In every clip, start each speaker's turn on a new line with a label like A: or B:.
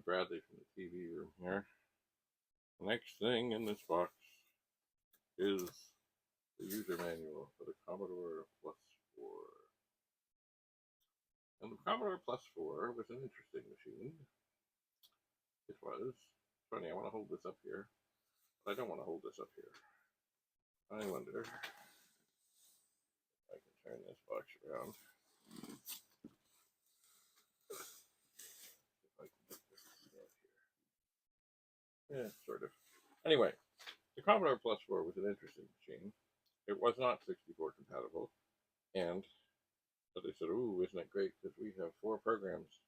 A: Bradley from the TV room here. The next thing in this box is the user manual for the Commodore Plus 4. And the Commodore Plus 4 was an interesting machine. It was. Funny, I want to hold this up here, but I don't want to hold this up here. I wonder if I can turn this box around. If I can get this here. Yeah, sort of. Anyway, the Commodore Plus 4 was an interesting machine. It was not 64 compatible, and but they said, "Ooh, isn't it great? Because we have 4 programs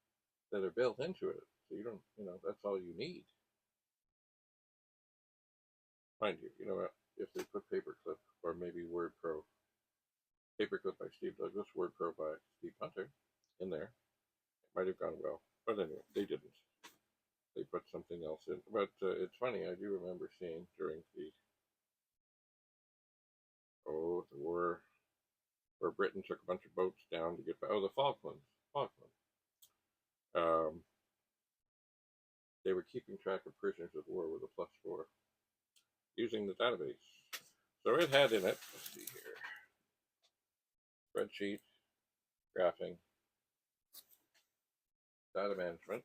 A: that are built into it, so you don't, that's all you need." Mind you, if they put Paperclip or maybe WordPro, Paperclip by Steve Douglas, WordPro by Steve Hunter, in there, it might have gone well. But anyway, they didn't. They put something else in. But it's funny, I do remember seeing during the war, where Britain took a bunch of boats down to get back. Oh, the Falklands. They were keeping track of prisoners of war with a Plus 4 using the database. So it had in it, let's see here, spreadsheet, graphing, data management,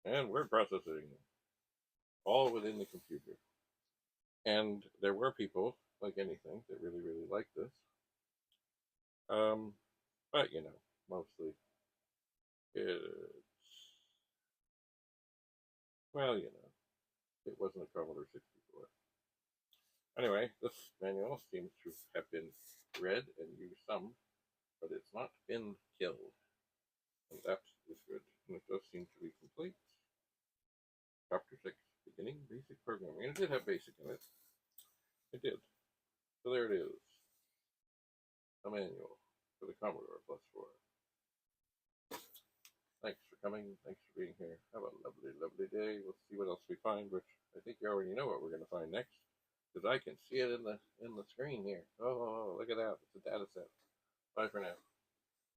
A: and word processing, all within the computer. And there were people, like anything, that really, really liked this. But, mostly it wasn't a Commodore 64. Anyway, this manual seems to have been read and used some, but it's not been killed. And that is good. And it does seem to be complete. Chapter 6, beginning basic programming. And it did have basic in it. It did. So there it is. A manual for the Commodore Plus 4. Thanks for coming. Thanks for being here. Have a lovely, lovely day. We'll see what else we find, which I think you already know what we're going to find next, because I can see it in the screen here. Oh, look at that. It's a data set. Bye for now.